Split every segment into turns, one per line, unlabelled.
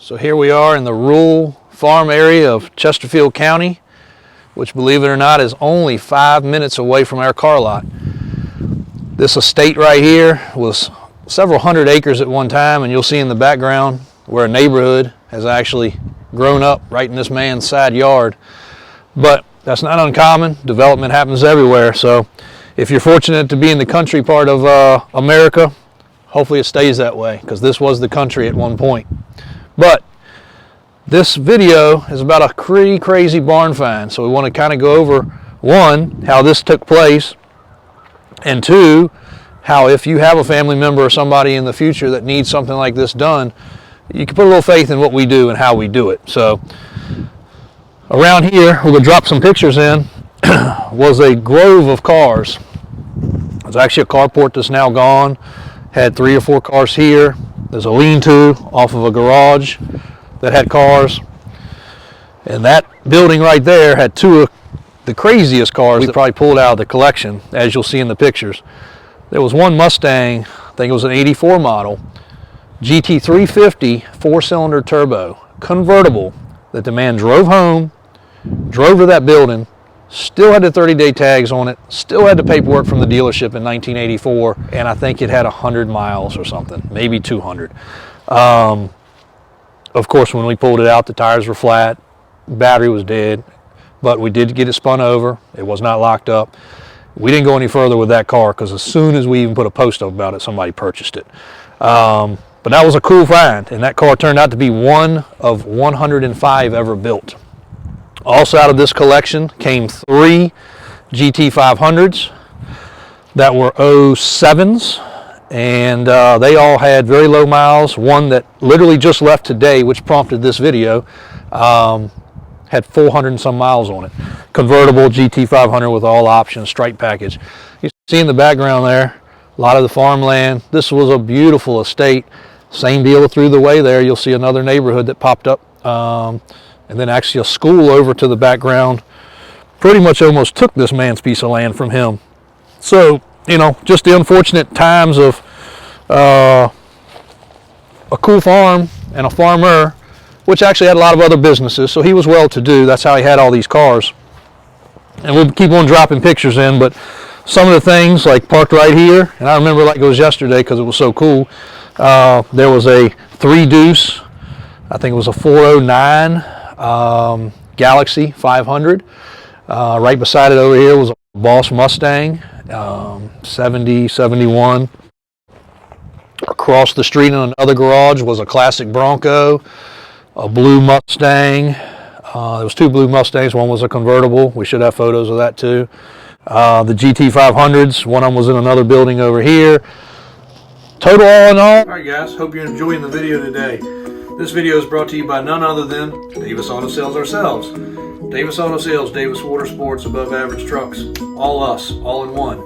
So here we are in the rural farm area of Chesterfield County, which, believe it or not, is only 5 minutes away from our car lot. This estate right here was several hundred acres at one time, and you'll see in the background where a neighborhood has actually grown up right in this man's side yard. But that's not uncommon. Development happens everywhere. So if you're fortunate to be in the country part of America, hopefully it stays that way, because this was the country at one point. But this video is about a pretty crazy barn find. So we want to kind of go over, one, how this took place, and two, how if you have a family member or somebody in the future that needs something like this done, you can put a little faith in what we do and how we do it. So around here, we're going to drop some pictures in, was a grove of cars. There's actually a carport that's now gone. Had 3 or 4 cars here. There's a lean-to off of a garage that had cars. And that building right there had 2 of the craziest cars that probably pulled out of the collection, as you'll see in the pictures. There was one Mustang, I think it was an 84 model, GT350 4-cylinder turbo, convertible, that the man drove home, drove to that building, still had the 30-day tags on it, still had the paperwork from the dealership in 1984, and I think it had 100 miles or something, maybe 200. Of course, when we pulled it out, the tires were flat, battery was dead, but we did get it spun over. It was not locked up. We didn't go any further with that car because as soon as we even put a post up about it, somebody purchased it. But that was a cool find, and that car turned out to be one of 105 ever built. Also out of this collection came 3 GT500s that were 07s, and they all had very low miles. One that literally just left today, which prompted this video, had 400 and some miles on it. Convertible GT500 with all options, stripe package. You see in the background there, a lot of the farmland. This was a beautiful estate. Same deal through the way there. You'll see another neighborhood that popped up. And then actually a school over to the background. Pretty much almost took this man's piece of land from him. So, you know, just the unfortunate times of a cool farm and a farmer, which actually had a lot of other businesses. So he was well-to-do. That's how he had all these cars. And we'll keep on dropping pictures in, but some of the things like parked right here, and I remember like it was yesterday because it was so cool. There was a 3 Deuce, I think it was a 409 Galaxy 500. Right beside it over here was a Boss Mustang 70, 71. Across the street in another garage was a classic Bronco, a blue Mustang. There was 2 blue Mustangs. One was a convertible. We should have photos of that too. The GT500s, one of them was in another building over here. Total all in all. Alright guys, hope you're enjoying the video today. This video is brought to you by none other than Davis Auto Sales ourselves. Davis Auto Sales, Davis Motorsports, Above Average Trucks, all us, all in one.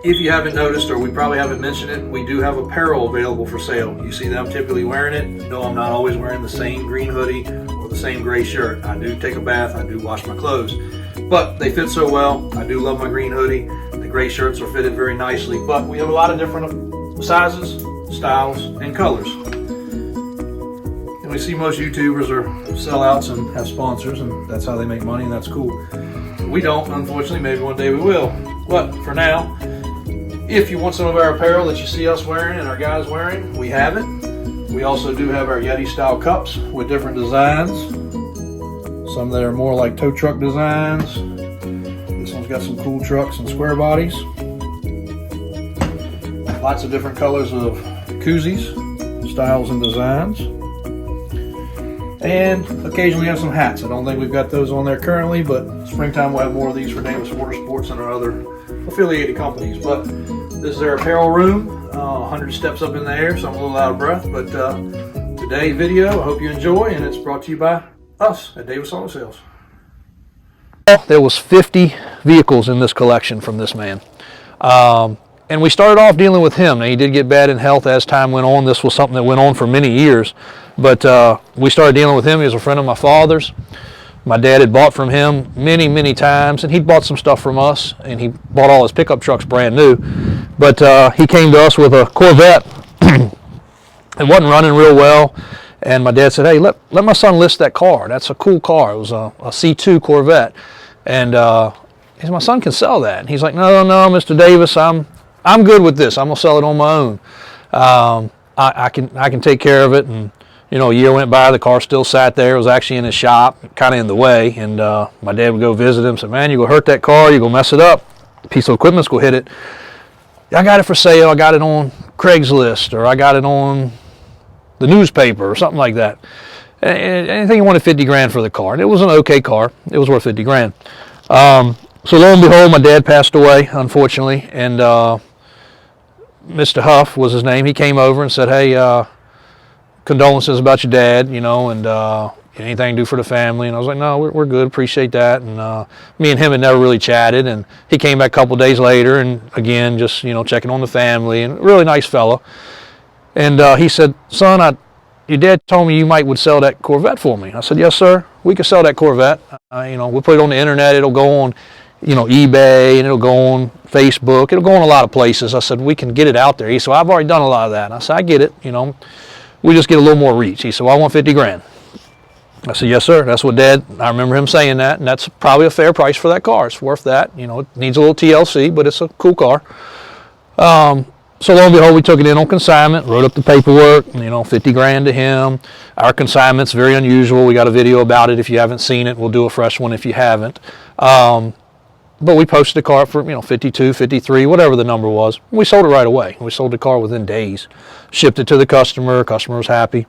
If you haven't noticed, or we probably haven't mentioned it, we do have apparel available for sale. You see them typically wearing it. No, I'm not always wearing the same green hoodie or the same gray shirt. I do take a bath, I do wash my clothes. But they fit so well. I do love my green hoodie. The gray shirts are fitted very nicely. But we have a lot of different sizes, styles, and colors. And we see most YouTubers are sellouts and have sponsors, and that's how they make money, and that's cool. We don't, unfortunately. Maybe one day we will. But for now, if you want some of our apparel that you see us wearing and our guys wearing, we have it. We also do have our Yeti style cups with different designs. Some that are more like tow truck designs. This one's got some cool trucks and square bodies. Lots of different colors of koozies, styles and designs. And occasionally we have some hats. I don't think we've got those on there currently, but springtime we'll have more of these for Davis Motorsports and our other affiliated companies. But this is our apparel room, 100 steps up in the air, so I'm a little out of breath. But today's video, I hope you enjoy, and it's brought to you by us at Davis Auto Sales. There was 50 vehicles in this collection from this man. And we started off dealing with him. Now, he did get bad in health as time went on. This was something that went on for many years. But we started dealing with him. He was a friend of my father's. My dad had bought from him many, many times, and he'd bought some stuff from us, and he bought all his pickup trucks brand new. But he came to us with a Corvette. It wasn't running real well, And my dad said, hey, let my son list that car. That's a cool car. It was a C2 Corvette. And he said, my son can sell that. And he's like, no, Mr. Davis, I'm good with this. I'm going to sell it on my own. I can take care of it. And, you know, a year went by, the car still sat there. It was actually in his shop, kind of in the way. And my dad would go visit him, said, man, you're going to hurt that car. You're going to mess it up. A piece of equipment's going to hit it. I got it for sale. I got it on Craigslist, or I got it on the newspaper or something like that. Anything you wanted 50 grand for the car. And it was an okay car. It was worth 50 grand. So lo and behold, my dad passed away, unfortunately. And Mr. Huff was his name. He came over and said, hey, condolences about your dad, you know, and anything to do for the family. And I was like, no, we're good, appreciate that. And me and him had never really chatted. And he came back a couple days later, and again, just, you know, checking on the family, and really nice fellow. And he said, son, your dad told me you would sell that Corvette for me. I said, yes, sir, we could sell that Corvette. You know, we'll put it on the internet. It'll go on, you know, eBay, and it'll go on Facebook. It'll go on a lot of places. I said, we can get it out there. He said, I've already done a lot of that. And I said, I get it, you know. We just get a little more reach. He said, well, I want 50 grand. I said, yes, sir. That's what Dad, I remember him saying that, and that's probably a fair price for that car. It's worth that. You know, it needs a little TLC, but it's a cool car. So lo and behold, we took it in on consignment, wrote up the paperwork, you know, 50 grand to him. Our consignment's very unusual. We got a video about it if you haven't seen it. We'll do a fresh one if you haven't. But we posted the car for, you know, 52, 53, whatever the number was. We sold it right away. We sold the car within days. Shipped it to the customer. Customer was happy.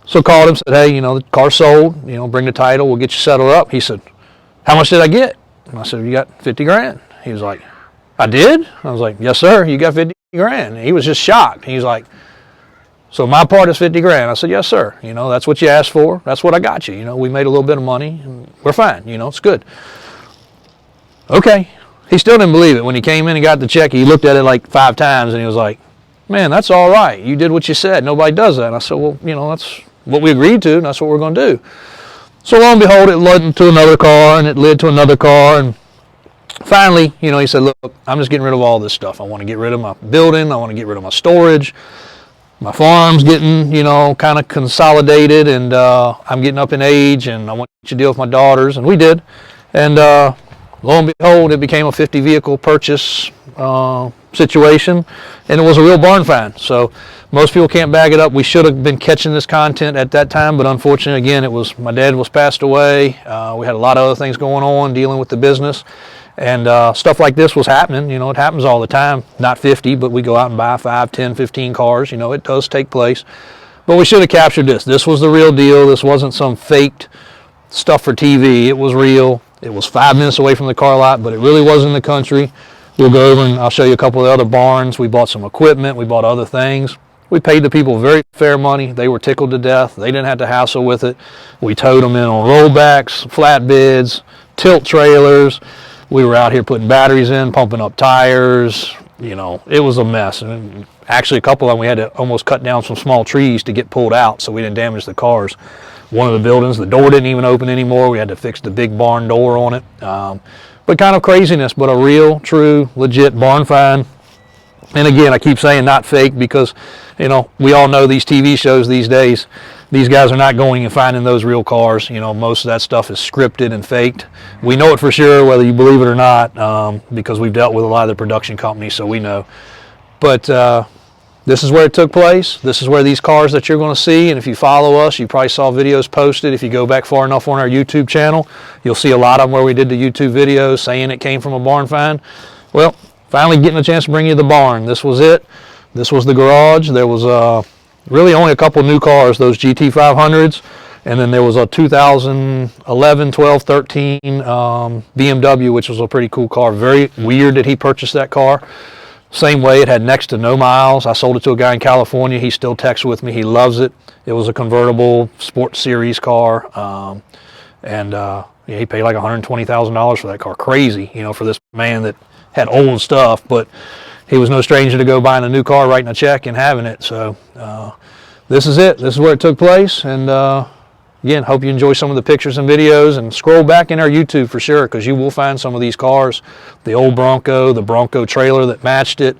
So called him, said, hey, you know, the car's sold. You know, bring the title. We'll get you settled up. He said, how much did I get? And I said, you got 50 grand. He was like, I did? I was like, yes, sir, you got 50 grand. And he was just shocked. He was like, so my part is 50 grand. I said, yes, sir. You know, that's what you asked for. That's what I got you. You know, we made a little bit of money, and we're fine. You know, it's good. Okay. He still didn't believe it. When he came in and got the check, he looked at it like 5 times, and he was like, man, that's all right. You did what you said. Nobody does that. And I said, well, you know, that's what we agreed to, and that's what we're going to do. So lo and behold, it led to another car, and it led to another car, and finally, you know, he said, look, I'm just getting rid of all this stuff. I want to get rid of my building. I want to get rid of my storage. My farm's getting, you know, kind of consolidated, and I'm getting up in age, and I want to deal with my daughters, and we did. And lo and behold, it became a 50 vehicle purchase situation, and it was a real barn find. So most people can't back it up. We should have been catching this content at that time, but unfortunately, again, it was, my dad was passed away. We had a lot of other things going on, dealing with the business, and stuff like this was happening. You know, it happens all the time. Not 50, but we go out and buy 5, 10, 15 cars. You know, it does take place. But we should have captured this. This was the real deal. This wasn't some faked stuff for TV. It was real. It was 5 minutes away from the car lot, but it really was in the country. We'll go over and I'll show you a couple of the other barns. We bought some equipment. We bought other things. We paid the people very fair money. They were tickled to death. They didn't have to hassle with it. We towed them in on rollbacks, flatbeds, tilt trailers. We were out here putting batteries in, pumping up tires. You know, it was a mess. And actually, a couple of them, we had to almost cut down some small trees to get pulled out so we didn't damage the cars. One of the buildings, the door didn't even open anymore. We had to fix the big barn door on it. But kind of craziness, but a real, true, legit barn find. And again, I keep saying not fake because, you know, we all know these TV shows these days. These guys are not going and finding those real cars. You know, most of that stuff is scripted and faked. We know it for sure, whether you believe it or not, because we've dealt with a lot of the production companies, so we know. But this is where it took place. This is where these cars that you're going to see, and if you follow us, you probably saw videos posted. If you go back far enough on our YouTube channel, you'll see a lot of them where we did the YouTube videos saying it came from a barn find. Well, finally getting a chance to bring you the barn. This was it. This was the garage. There was really only a couple new cars, those GT500s, and then there was a 2011, 12, 13 BMW, which was a pretty cool car. Very weird that he purchased that car. Same way, it had next to no miles. I sold it to a guy in California. He still texts with me. He loves it. It was a convertible sports series car, yeah, he paid like $120,000 for that car. Crazy, you know, for this man that had old stuff, but he was no stranger to go buying a new car, writing a check, and having it. So this is it. This is where it took place. And again, hope you enjoy some of the pictures and videos, and scroll back in our YouTube for sure, because you will find some of these cars. The old Bronco, the Bronco trailer that matched it,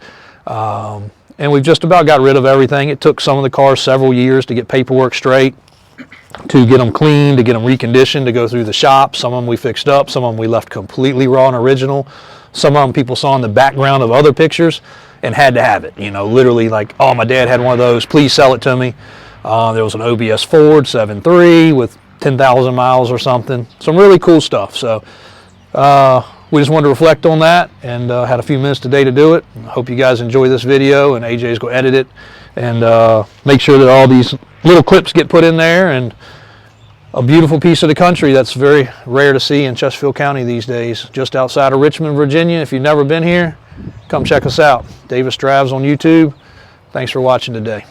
and we've just about got rid of everything. It took some of the cars several years to get paperwork straight, to get them cleaned, to get them reconditioned, to go through the shop. Some of them we fixed up, some of them we left completely raw and original. Some of them people saw in the background of other pictures and had to have it. You know, literally like, oh, my dad had one of those, please sell it to me. There was an OBS Ford 7.3 with 10,000 miles or something. Some really cool stuff. So we just wanted to reflect on that, and had a few minutes today to do it. I hope you guys enjoy this video, and AJ's going to edit it and make sure that all these little clips get put in there. And a beautiful piece of the country that's very rare to see in Chesterfield County these days, just outside of Richmond, Virginia. If you've never been here, come check us out. Davis Drives on YouTube. Thanks for watching today.